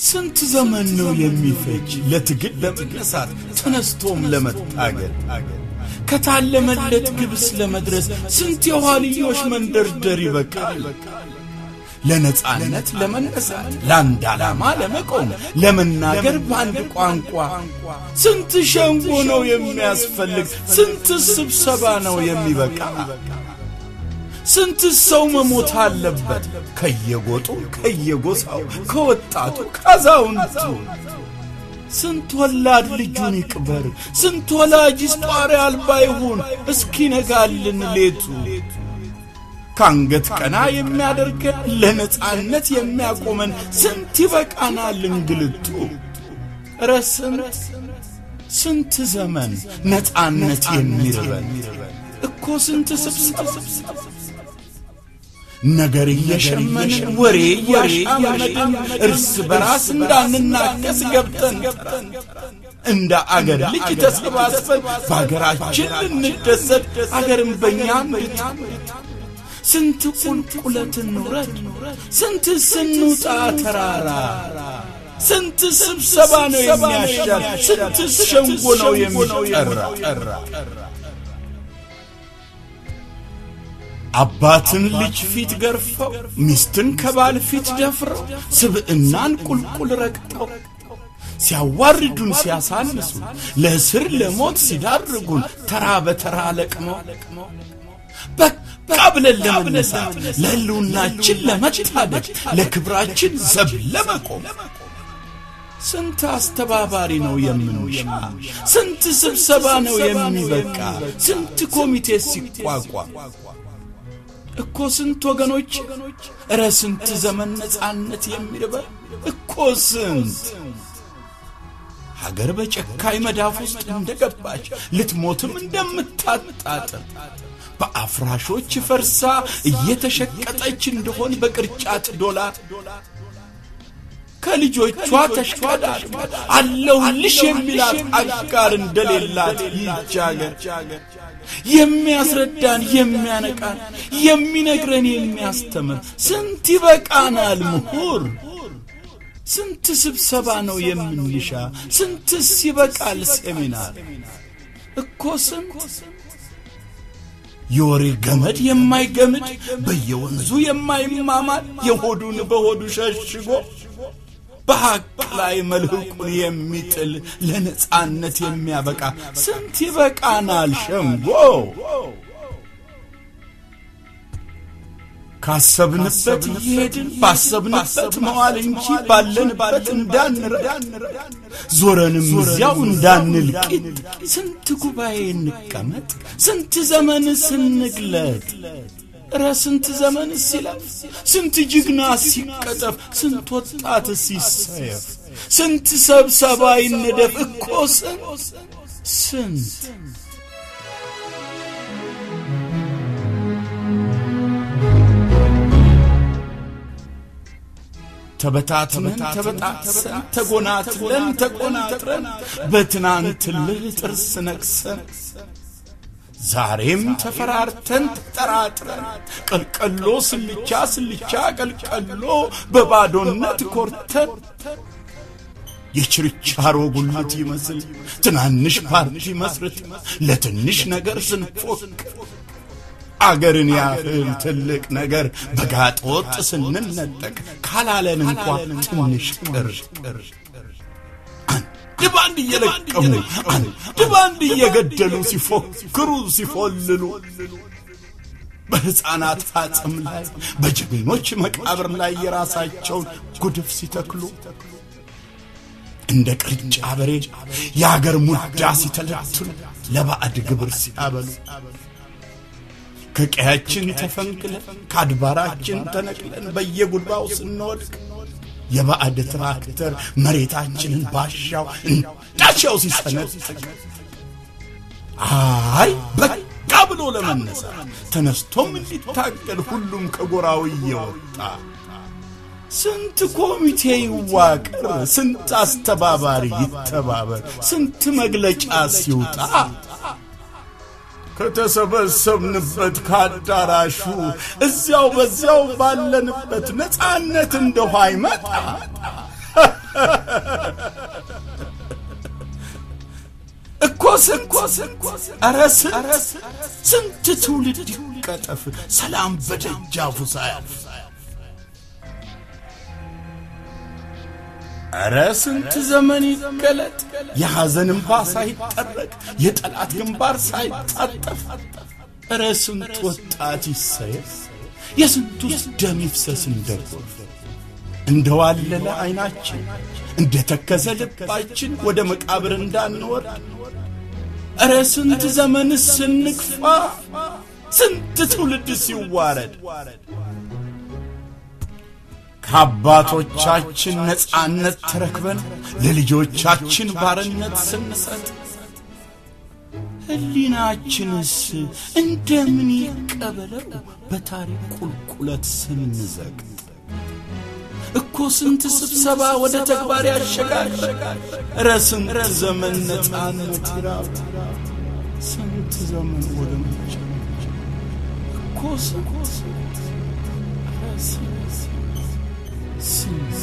ስንት ዘመን ነው የሚፈጅ ለትግል ለመነሳት ተነስቶም ለመታገል ከታለመለት ግብስ ለመድረስ ስንት የኋልዮሽ መንደርደር ይበቃል ለነጻነት ለመነሳት ለአንድ ዓላማ ለመቆም ለመናገር በአንድ ቋንቋ ስንት ሸንጎ ነው የሚያስፈልግ ስንት ስብሰባ ነው የሚበቃ ስንት ሰው መሞት አለበት ከየጎጡ ከየጎሳው ከወጣቱ ከዛውንቱ ስንት ወላድ ልጁን ይቅበር ስንት ወላጅ ጧሪ አልባ ይሁን እስኪነጋልን ሌቱ ካንገት ቀና የሚያደርግ ለነጻነት የሚያቆመን ስንት ይበቃናል እንግልቱ ስንት ዘመን ነጻነት የሚርበን እኮ ስንት ስብሰባ ነገር እየሸመን ወሬ ያሻመድን እርስ በራስ እንዳንናከስ ገብተን እንደ አገር ልጅ ተሰባስበን በአገራችን ልንደሰት አገርን በእኛ ምርት ስንት ቁልቁለት እንውረድ ስንት ስንውጣ ተራራ ስንት ስብሰባ ነው የሚያሻል ስንት ሸንጎ ነው የሚጠራ አባትን ልጅ ፊት ገርፈው ሚስትን ከባል ፊት ደፍረው ስብእናን ቁልቁል ረግጠው ሲያዋርዱን ሲያሳንሱ ለእስር ለሞት ሲዳርጉን ተራ በተራ ለቅመው በቃ ብለን ለመነሳት ለህልውናችን ለመታደግ ለክብራችን ዘብ ለመቆም ስንት አስተባባሪ ነው የምንሻ ስንት ስብሰባ ነው የሚበቃ ስንት ኮሚቴ ሲቋቋም እኮ ስንት ወገኖች ስንት ዘመን ነጻነት የሚርበን እኮ ስንት ሀገር በጨካይ መዳፍ ውስጥ እንደገባች ልትሞትም እንደምታጣጥም በአፍራሾች ፈርሳ እየተሸቀጠች እንደሆን በቅርጫት ዶላር ከልጆቿ ተሽቀዳል አለውልሽ የሚላት አጋር እንደሌላት ይጃገር የሚያስረዳን የሚያነቃን የሚነግረን የሚያስተምር ስንት ይበቃናል ምሁር ስንት ስብሰባ ነው የምንሻ ስንት ሲበቃል ሴሚናር እኮ ስንት የወሬ ገመድ የማይገምድ በየወንዙ የማይማማል የሆዱን በሆዱ ሸሽጎ በሐቅ ላይ መልህቁን የሚጥል ለነጻነት የሚያበቃ ስንት ይበቃናል ሸንጎ ካሰብንበት ይሄድን ባሰብንበት መዋል እንጂ ባለንበት እንዳንረድ ዞረንም እዚያው እንዳንልቂት ስንት ጉባኤ እንቀመጥ ስንት ዘመን ስንግለጥ ስንት ዘመን ሲለፍ ስንት ጅግና ሲቀጠፍ ስንት ወጣት ሲሰየፍ ስንት ሰብሰባ ይነደፍ እኮ ስንት ተበታትነን ተበጣጥሰን ተጎናትረን በትናንት ጥርስ ነክሰን ዛሬም ተፈራርተን ተጠራጥረን ቀልቀሎ ስልቻ ቀልቀሎ በባዶነት ኮርተን የችርቻሮ ጉልት ይመስል ትናንሽ ፓርቲ መስርት ለትንሽ ነገር ስንፎክ አገርን ያህል ትልቅ ነገር በጋጦጥ ስንነጠቅ ካላለን እንኳን ትንሽ ቅር ድባንድ እየለቀሙ ድባንድ እየገደሉ ሲፎክሩ ሲፎልሉ በሕፃናት አጽም ላይ በጀግኖች መቃብር ላይ የራሳቸውን ጉድፍ ሲተክሉ እንደ ቅርጫ በሬ የአገር ሙዳ ሲተለትሉ ለባዕድ ግብር ሲያበሉ ከቀያችን ተፈንቅለን ካድባራችን ተነቅለን በየጉድባው ስንወድቅ የባዕድ ትራክተር መሬታችንን ባሻው እንዳሻው ሲሰነጥቅ አይ በቃ ብሎ ለመነሳት ተነስቶም እንዲታገል ሁሉም ከጎራው እየወጣ ስንት ኮሚቴ ይዋቀር ስንት አስተባባሪ ይተባበር ስንት መግለጫ ሲውጣ ከተሰበሰብንበት ካዳራሹ እዚያው በዚያው ባለንበት ነፃነት እንደው አይመጣ እኮ ስንት ትውልድ ይቀጠፍ ሰላም በደጃፉ ሳያልፍ አረ ስንት ዘመን ይገለጥ የሐዘን እንባ ሳይጠረቅ የጠላት ግንባር ሳይጣጠፍ አረ ስንት ወጣት ይሰየፍ የስንቱስ ደም ይፍሰስ እንደጎርፍ እንደዋለለ አይናችን እንደተከዘ ልባችን ወደ መቃብር እንዳንወርድ አረ ስንት ዘመን ስንክፋ ስንት ትውልድ ሲዋረድ ከአባቶቻችን ነፃነት ተረክበን ለልጆቻችን ባርነት ስንሰጥ ህሊናችንስ እንደምን ይቀበለው በታሪክ ቁልቁለት ስንዘግጥ እኮ ስንት ስብሰባ ወደ ተግባር ያሸጋገረ ረስንት ዘመን ነፃነት ይራብ ስንት ዘመን ወደ መጨረሻ እኮ ስንት